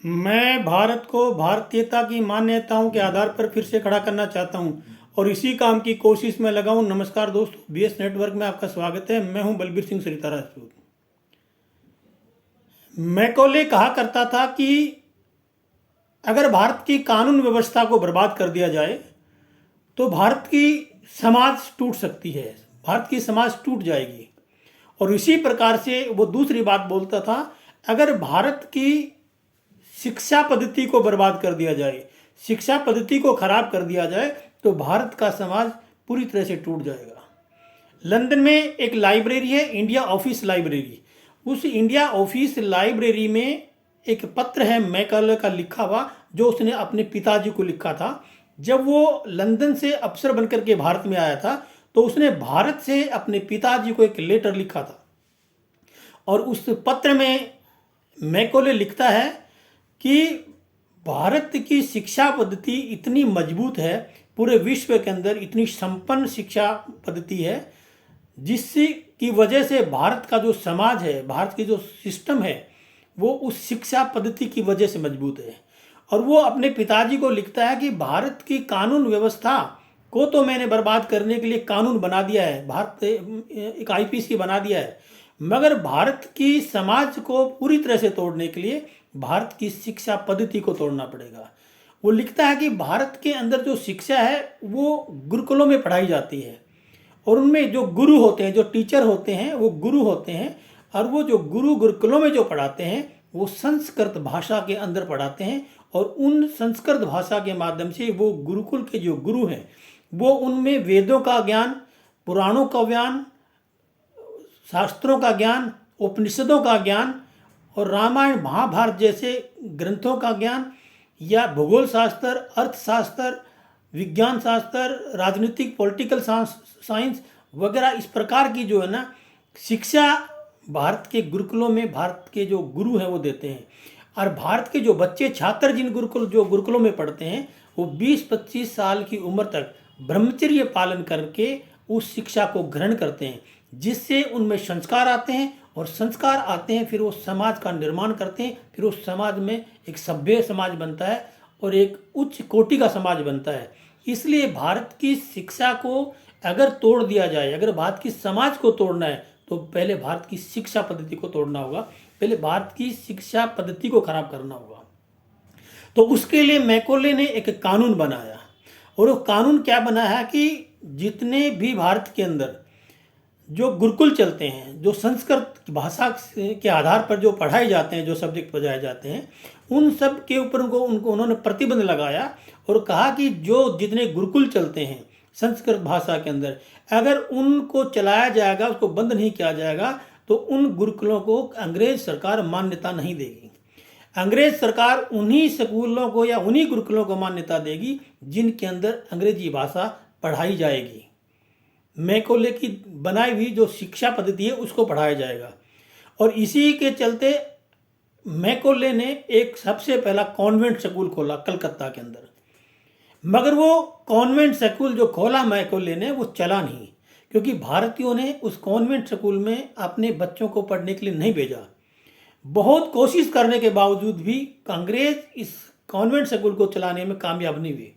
मैं भारत को भारतीयता की मान्यताओं के आधार पर फिर से खड़ा करना चाहता हूं और इसी काम की कोशिश में लगा हूं। नमस्कार दोस्तों, बीएस नेटवर्क में आपका स्वागत है। मैं हूं बलबीर सिंह सरिता राजपूत। मैकॉले कहा करता था कि अगर भारत की कानून व्यवस्था को बर्बाद कर दिया जाए तो भारत की समाज टूट सकती है, भारत की समाज टूट जाएगी। और इसी प्रकार से वो दूसरी बात बोलता था, अगर भारत की शिक्षा पद्धति को बर्बाद कर दिया जाए, शिक्षा पद्धति को खराब कर दिया जाए तो भारत का समाज पूरी तरह से टूट जाएगा। लंदन में एक लाइब्रेरी है, इंडिया ऑफिस लाइब्रेरी। उस इंडिया ऑफिस लाइब्रेरी में एक पत्र है मैकॉले का लिखा हुआ, जो उसने अपने पिताजी को लिखा था। जब वो लंदन से अफसर बनकर के भारत में आया था तो उसने भारत से अपने पिताजी को एक लेटर लिखा था। और उस पत्र में मैकॉले लिखता है कि भारत की शिक्षा पद्धति इतनी मजबूत है, पूरे विश्व के अंदर इतनी संपन्न शिक्षा पद्धति है, जिसकी की वजह से भारत का जो समाज है, भारत की जो सिस्टम है, वो उस शिक्षा पद्धति की वजह से मजबूत है। और वो अपने पिताजी को लिखता है कि भारत की कानून व्यवस्था को तो मैंने बर्बाद करने के लिए कानून बना दिया है, भारत एक आईपीसी बना दिया है, मगर भारत की समाज को पूरी तरह से तोड़ने के लिए भारत की शिक्षा पद्धति को तोड़ना पड़ेगा। वो लिखता है कि भारत के अंदर जो शिक्षा है वो गुरुकुलों में पढ़ाई जाती है और उनमें जो गुरु होते हैं, जो टीचर होते हैं, वो गुरु होते हैं। और वो जो गुरु गुरुकुलों में जो पढ़ाते हैं वो संस्कृत भाषा के अंदर पढ़ाते हैं और उन संस्कृत भाषा के माध्यम से वो गुरुकुल के जो गुरु हैं वो उनमें वेदों का ज्ञान, पुराणों का ज्ञान, शास्त्रों का ज्ञान, उपनिषदों का ज्ञान और रामायण महाभारत जैसे ग्रंथों का ज्ञान, या भूगोल शास्त्र, अर्थशास्त्र, विज्ञान शास्त्र, राजनीतिक पॉलिटिकल साइंस वगैरह, इस प्रकार की जो है ना शिक्षा भारत के गुरुकुलों में भारत के जो गुरु हैं वो देते हैं। और भारत के जो बच्चे छात्र जिन गुरुकुलों में पढ़ते हैं वो 20-25 साल की उम्र तक ब्रह्मचर्य पालन करके उस शिक्षा को ग्रहण करते हैं, जिससे उनमें संस्कार आते हैं और संस्कार आते हैं फिर वो समाज का निर्माण करते हैं। फिर उस समाज में एक सभ्य समाज बनता है और एक उच्च कोटि का समाज बनता है। इसलिए भारत की शिक्षा को अगर तोड़ दिया जाए, अगर भारत की समाज को तोड़ना है तो पहले भारत की शिक्षा पद्धति को तोड़ना होगा, पहले भारत की शिक्षा पद्धति को खराब करना होगा। तो उसके लिए मैकॉले ने एक कानून बनाया और वो कानून क्या बना है कि जितने भी भारत के अंदर जो गुरुकुल चलते हैं, जो संस्कृत भाषा के आधार पर जो पढ़ाए जाते हैं, जो सब्जेक्ट पढ़ाए जाते हैं, उन सब के ऊपर उनको उन्होंने प्रतिबंध लगाया और कहा कि जो जितने गुरुकुल चलते हैं संस्कृत भाषा के अंदर, अगर उनको चलाया जाएगा, उसको बंद नहीं किया जाएगा तो उन गुरुकुलों को अंग्रेज सरकार मान्यता नहीं देगी। अंग्रेज सरकार उन्हीं स्कूलों को या उन्हीं गुरुकुलों को मान्यता देगी जिनके अंदर अंग्रेजी भाषा पढ़ाई जाएगी। मैकॉले की बनाई हुई जो शिक्षा पद्धति है उसको पढ़ाया जाएगा। और इसी के चलते मैकॉले ने एक सबसे पहला कॉन्वेंट स्कूल खोला कलकत्ता के अंदर। मगर वो कॉन्वेंट स्कूल जो खोला मैकॉले ने वो चला नहीं, क्योंकि भारतीयों ने उस कॉन्वेंट स्कूल में अपने बच्चों को पढ़ने के लिए नहीं भेजा। बहुत कोशिश करने के बावजूद भी अंग्रेज इस कॉन्वेंट स्कूल को चलाने में कामयाब नहीं हुए।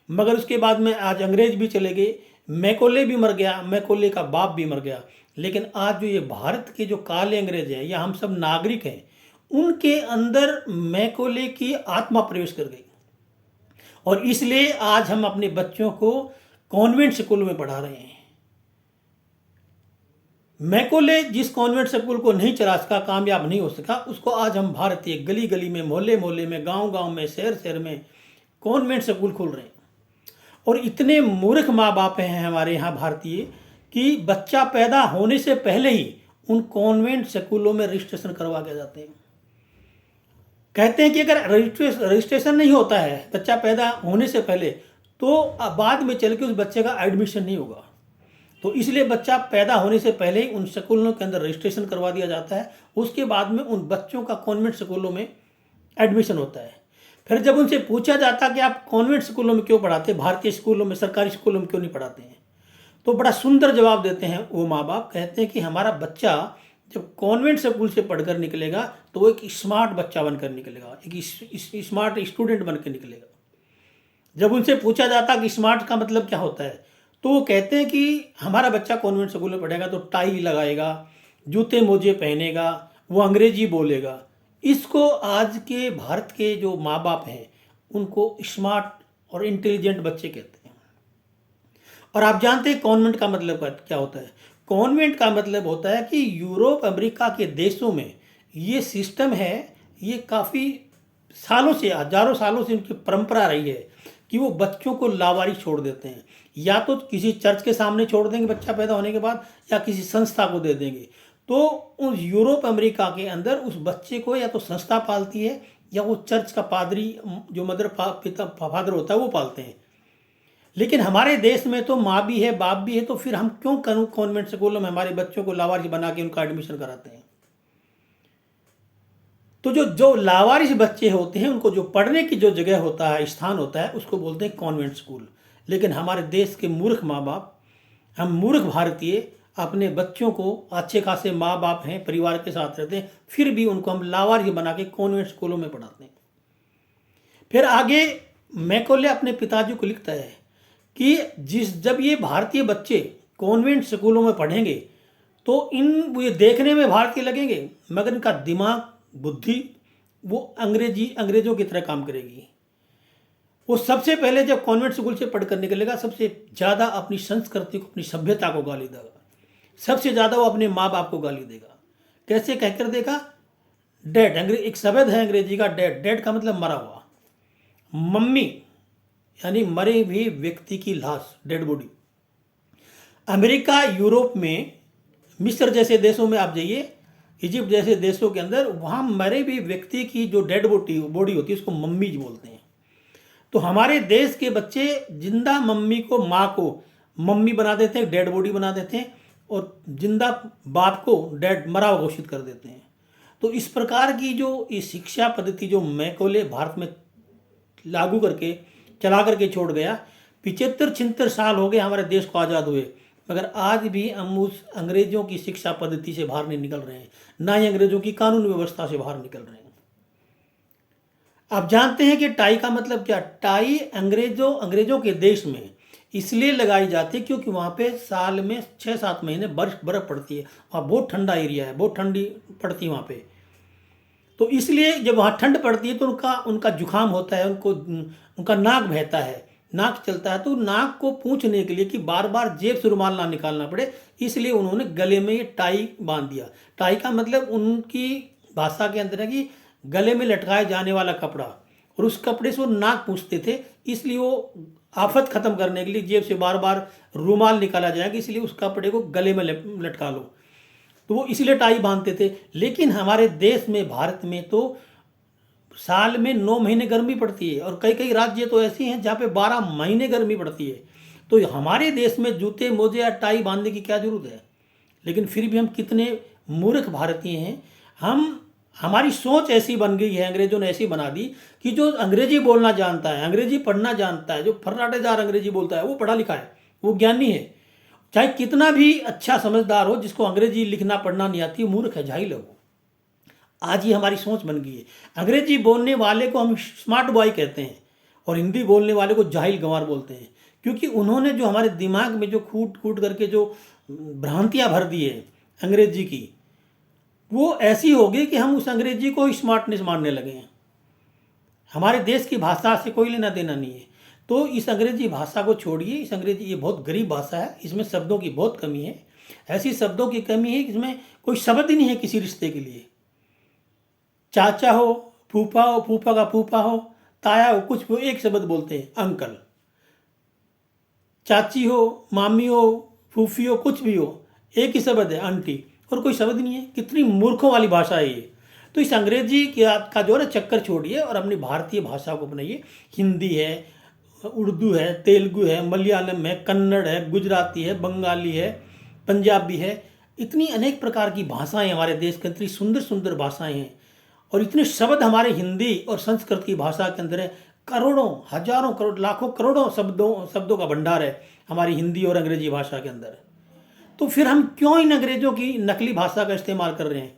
मगर उसके बाद में आज अंग्रेज भी चले गए, मैकॉले भी मर गया, मैकॉले का बाप भी मर गया। लेकिन आज जो ये भारत के जो काले अंग्रेज हैं या हम सब नागरिक हैं, उनके अंदर मैकॉले की आत्मा प्रवेश कर गई और इसलिए आज हम अपने बच्चों को कॉन्वेंट स्कूल में पढ़ा रहे हैं। मैकॉले जिस कॉन्वेंट स्कूल को नहीं चला सका, कामयाब नहीं हो सका, उसको आज हम भारतीय गली गली में, मोहल्ले मोहल्ले में, गांव गांव में, शहर शहर में कॉन्वेंट स्कूल खोल रहे हैं। और इतने मूर्ख माँ बाप हैं हमारे यहाँ भारतीय कि बच्चा पैदा होने से पहले ही उन कॉन्वेंट स्कूलों में रजिस्ट्रेशन करवा के जाते हैं। कहते हैं कि अगर रजिस्ट्रेशन नहीं होता है बच्चा पैदा होने से पहले तो बाद में चल के उस बच्चे का एडमिशन नहीं होगा। तो इसलिए बच्चा पैदा होने से पहले ही उन स्कूलों के अंदर रजिस्ट्रेशन करवा दिया जाता है। उसके बाद में उन बच्चों का कॉन्वेंट स्कूलों में एडमिशन होता है। फिर जब उनसे पूछा जाता कि आप कॉन्वेंट स्कूलों में क्यों पढ़ाते, भारतीय स्कूलों में, सरकारी स्कूलों में क्यों नहीं पढ़ाते हैं, तो बड़ा सुंदर जवाब देते हैं वो माँ बाप। कहते हैं कि हमारा बच्चा जब कॉन्वेंट स्कूल से पढ़कर निकलेगा तो वो एक स्मार्ट बच्चा बनकर निकलेगा, एक स्मार्ट स्टूडेंट बनकर निकलेगा। जब उनसे पूछा जाता कि स्मार्ट का मतलब क्या होता है, तो वो कहते हैं कि हमारा बच्चा कॉन्वेंट स्कूल में पढ़ेगा तो टाई लगाएगा, जूते मोजे पहनेगा, वो अंग्रेजी बोलेगा। इसको आज के भारत के जो माँ बाप हैं उनको स्मार्ट और इंटेलिजेंट बच्चे कहते हैं। और आप जानते हैं कॉन्वेंट का मतलब क्या होता है? कॉन्वेंट का मतलब होता है कि यूरोप अमेरिका के देशों में ये सिस्टम है, ये काफ़ी सालों से, हजारों सालों से उनकी परंपरा रही है कि वो बच्चों को लावारिस छोड़ देते हैं। या तो किसी चर्च के सामने छोड़ देंगे बच्चा पैदा होने के बाद, या किसी संस्था को दे देंगे। तो उस यूरोप अमेरिका के अंदर उस बच्चे को या तो संस्था पालती है, या वो चर्च का पादरी जो मदर पिता फादर होता है वो पालते हैं। लेकिन हमारे देश में तो माँ भी है, बाप भी है, तो फिर हम क्यों कॉन्वेंट स्कूलों में हमारे बच्चों को लावारिस बना के उनका एडमिशन कराते हैं? तो जो लावारिस बच्चे होते हैं उनको जो पढ़ने की जो जगह होता है, स्थान होता है, उसको बोलते हैं कॉन्वेंट स्कूल। लेकिन हमारे देश के मूर्ख माँ बाप, हम मूर्ख भारतीय अपने बच्चों को, अच्छे खासे माँ बाप हैं, परिवार के साथ रहते हैं, फिर भी उनको हम लावारिस बना के कॉन्वेंट स्कूलों में पढ़ाते हैं। फिर आगे मैकॉले अपने पिताजी को लिखता है कि जब ये भारतीय बच्चे कॉन्वेंट स्कूलों में पढ़ेंगे तो ये देखने में भारतीय लगेंगे, मगर इनका दिमाग, बुद्धि वो अंग्रेजों की तरह काम करेगी। वो सबसे पहले जब कॉन्वेंट स्कूल से पढ़कर निकलेगा, सबसे ज़्यादा अपनी संस्कृति को, अपनी सभ्यता को गाली देगा। सबसे ज़्यादा वो अपने माँ बाप को गाली देगा। कैसे कहकर देगा? डेड, एक शब्द है अंग्रेजी का डेड। डेड का मतलब मरा हुआ। मम्मी यानी मरे हुए व्यक्ति की लाश, डेड बॉडी। अमेरिका, यूरोप में, मिस्र जैसे देशों में आप जाइए, इजिप्ट जैसे देशों के अंदर, वहाँ मरे हुए व्यक्ति की जो डेड बॉडी होती है उसको मम्मीज बोलते हैं। तो हमारे देश के बच्चे जिंदा मम्मी को, माँ को मम्मी बना देते हैं, डेड बॉडी बना देते हैं, और जिंदा बाप को डेड, मरा हुआ घोषित कर देते हैं। तो इस प्रकार की जो ये शिक्षा पद्धति जो मैकॉले भारत में लागू करके, चला करके छोड़ गया, 75-76 साल हो गए हमारे देश को आज़ाद हुए, मगर आज भी हम उस अंग्रेजों की शिक्षा पद्धति से बाहर नहीं निकल रहे हैं, ना ही अंग्रेजों की कानून व्यवस्था से बाहर निकल रहे हैं। आप जानते हैं कि टाई का मतलब क्या? टाई अंग्रेजों के देश में इसलिए लगाई जाती है क्योंकि वहाँ पे साल में 6-7 महीने बर्फ पड़ती है। वहाँ बहुत ठंडा एरिया है, बहुत ठंडी पड़ती है वहाँ पे। तो इसलिए जब वहाँ ठंड पड़ती है तो उनका जुकाम होता है, उनका नाक बहता है, नाक चलता है। तो नाक को पूंछने के लिए कि बार बार जेब से रुमाल ना निकालना पड़े, इसलिए उन्होंने गले में ये टाई बांध दिया। टाई का मतलब उनकी भाषा के अंदर है कि गले में लटकाए जाने वाला कपड़ा, और उस कपड़े से वो नाक पूछते थे, इसलिए वो आफत खत्म करने के लिए जेब से बार बार रुमाल निकाला जाएगा, इसलिए उस कपड़े को गले में लटका लो, तो वो इसलिए टाई बांधते थे। लेकिन हमारे देश में, भारत में तो साल में 9 महीने गर्मी पड़ती है, और कई कई राज्य तो ऐसी हैं जहाँ पे 12 महीने गर्मी पड़ती है। तो हमारे देश में जूते मोजे या टाई बांधने की क्या जरूरत है? लेकिन फिर भी हम कितने मूर्ख भारतीय हैं। हमारी सोच ऐसी बन गई है, अंग्रेजों ने ऐसी बना दी कि जो अंग्रेजी बोलना जानता है, अंग्रेजी पढ़ना जानता है, जो फर्राटेदार अंग्रेजी बोलता है, वो पढ़ा लिखा है, वो ज्ञानी है। चाहे कितना भी अच्छा समझदार हो, जिसको अंग्रेजी लिखना पढ़ना नहीं आती, वो मूर्ख है, जाहिल है वो। आज ये हमारी सोच बन गई है। अंग्रेजी बोलने वाले को हम स्मार्ट बॉय कहते हैं, और हिंदी बोलने वाले को जाहिल गंवार बोलते हैं, क्योंकि उन्होंने जो हमारे दिमाग में जो कूट करके जो भ्रांतियाँ भर दी है अंग्रेजी की, वो ऐसी हो गई कि हम उस अंग्रेजी को स्मार्टनेस मानने लगे हैं। हमारे देश की भाषा से कोई लेना देना नहीं है। तो इस अंग्रेजी भाषा को छोड़िए। इस अंग्रेजी, ये बहुत गरीब भाषा है, इसमें शब्दों की बहुत कमी है। ऐसी शब्दों की कमी है कि इसमें कोई शब्द ही नहीं है किसी रिश्ते के लिए। चाचा हो, फूफा हो, फूफा का फूफा हो, ताया हो, कुछ भी हो, एक शब्द बोलते हैं, अंकल। चाची हो, मामी हो, फूफी हो, कुछ भी हो, एक ही शब्द है, आंटी, और कोई शब्द नहीं है। कितनी मूर्खों वाली भाषा है ये। तो इस अंग्रेजी का जो है चक्कर छोड़िए और अपनी भारतीय भाषा को अपनाइए। हिंदी है, उर्दू है, तेलुगु है, मलयालम है, कन्नड़ है, गुजराती है, बंगाली है, पंजाबी है। इतनी अनेक प्रकार की भाषाएं हमारे देश के अंदर, सुंदर सुंदर भाषाएं हैं, और इतने शब्द हमारे हिंदी और संस्कृत की भाषा के अंदर है। करोड़ों, हजारों, करोड़, लाखों, करोड़ों शब्दों का भंडार है हमारी हिंदी और अंग्रेजी भाषा के अंदर। तो फिर हम क्यों इन अंग्रेजों की नकली भाषा का इस्तेमाल कर रहे हैं?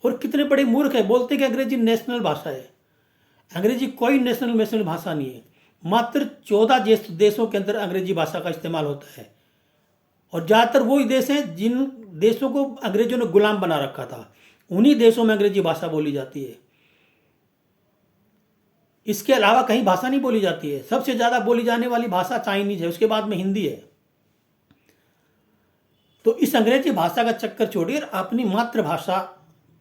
और कितने बड़े मूर्ख है, बोलते कि अंग्रेजी नेशनल भाषा है। अंग्रेजी कोई नेशनल भाषा नहीं है। मात्र 14 देशों के अंदर अंग्रेजी भाषा का इस्तेमाल होता है, और ज़्यादातर वही देश हैं जिन देशों को अंग्रेजों ने गुलाम बना रखा था, उन्हीं देशों में अंग्रेजी भाषा बोली जाती है। इसके अलावा कहीं भाषा नहीं बोली जाती है। सबसे ज़्यादा बोली जाने वाली भाषा चाइनीज है, उसके बाद में हिंदी है। तो इस अंग्रेजी भाषा का चक्कर छोड़िए और अपनी मातृभाषा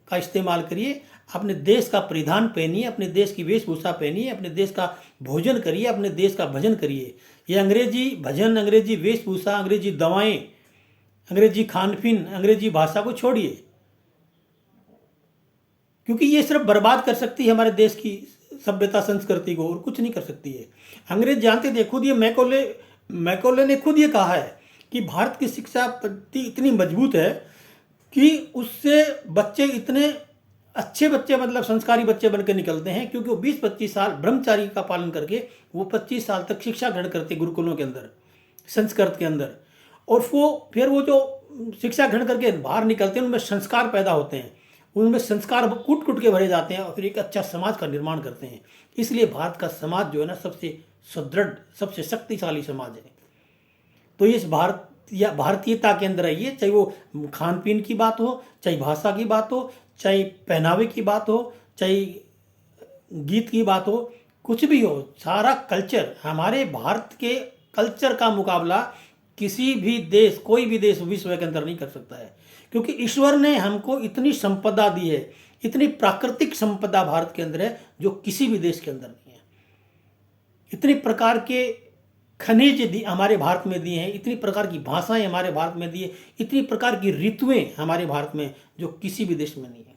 का इस्तेमाल करिए। अपने देश का परिधान पहनिए, अपने देश की वेशभूषा पहनिए, अपने देश का भोजन करिए, अपने देश का भजन करिए। ये अंग्रेजी भजन, अंग्रेजी वेशभूषा, अंग्रेजी दवाएं, अंग्रेजी खान पीन, अंग्रेजी भाषा को छोड़िए, क्योंकि ये सिर्फ बर्बाद कर सकती है हमारे देश की सभ्यता संस्कृति को, और कुछ नहीं कर सकती है। अंग्रेज जानते थे, खुद ये मैकोले ने खुद ये कहा है कि भारत की शिक्षा पद्धति इतनी मजबूत है कि उससे बच्चे इतने अच्छे बच्चे, मतलब संस्कारी बच्चे बनकर निकलते हैं, क्योंकि वो 20-25 साल ब्रह्मचारी का पालन करके वो 25 साल तक शिक्षा ग्रहण करते गुरुकुलों के अंदर, संस्कृत के अंदर। और फिर वो जो शिक्षा ग्रहण करके बाहर निकलते हैं, उनमें संस्कार पैदा होते हैं, उनमें संस्कार कूट कूट के भरे जाते हैं, और फिर एक अच्छा समाज का निर्माण करते हैं। इसलिए भारत का समाज जो है ना, सबसे सुदृढ़, सबसे शक्तिशाली समाज है। तो इस भारतीयता के अंदर आइए, चाहे वो खान पीन की बात हो, चाहे भाषा की बात हो, चाहे पहनावे की बात हो, चाहे गीत की बात हो, कुछ भी हो, सारा कल्चर, हमारे भारत के कल्चर का मुकाबला किसी भी देश, कोई भी देश विश्व के अंदर नहीं कर सकता है। क्योंकि ईश्वर ने हमको इतनी संपदा दी है, इतनी प्राकृतिक संपदा भारत के अंदर है जो किसी भी देश के अंदर नहीं है। इतनी प्रकार के खनिज हमारे भारत में दिए हैं, इतनी प्रकार की भाषाएं हमारे भारत में दी है, इतनी प्रकार की ऋतुएं हमारे भारत में जो किसी भी देश में नहीं है।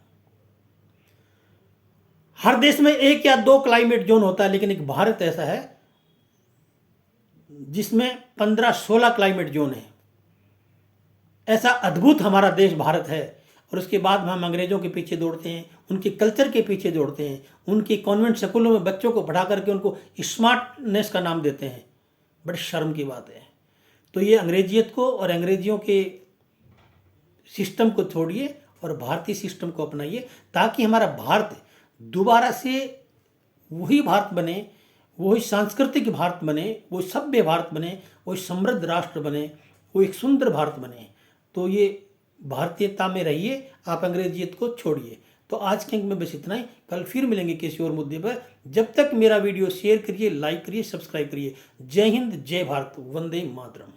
हर देश में 1 या 2 क्लाइमेट जोन होता है, लेकिन एक भारत ऐसा है जिसमें 15-16 क्लाइमेट जोन है। ऐसा अद्भुत हमारा देश भारत है। और उसके बाद हम अंग्रेजों के पीछे दौड़ते हैं, उनके कल्चर के पीछे दौड़ते हैं, उनके कॉन्वेंट स्कूलों में बच्चों को पढ़ा करके उनको स्मार्टनेस का नाम देते हैं। बड़ी शर्म की बात है। तो ये अंग्रेजियत को और अंग्रेजियों के सिस्टम को छोड़िए और भारतीय सिस्टम को अपनाइए, ताकि हमारा भारत दोबारा से वही भारत बने, वही सांस्कृतिक भारत बने, वो सभ्य भारत बने, वही समृद्ध राष्ट्र बने, वो एक सुंदर भारत बने। तो ये भारतीयता में रहिए, आप अंग्रेजियत को छोड़िए। तो आज के अंक में बस इतना ही। कल फिर मिलेंगे किसी और मुद्दे पर। जब तक मेरा वीडियो शेयर करिए, लाइक करिए, सब्सक्राइब करिए। जय हिंद, जय भारत, वंदे मातरम।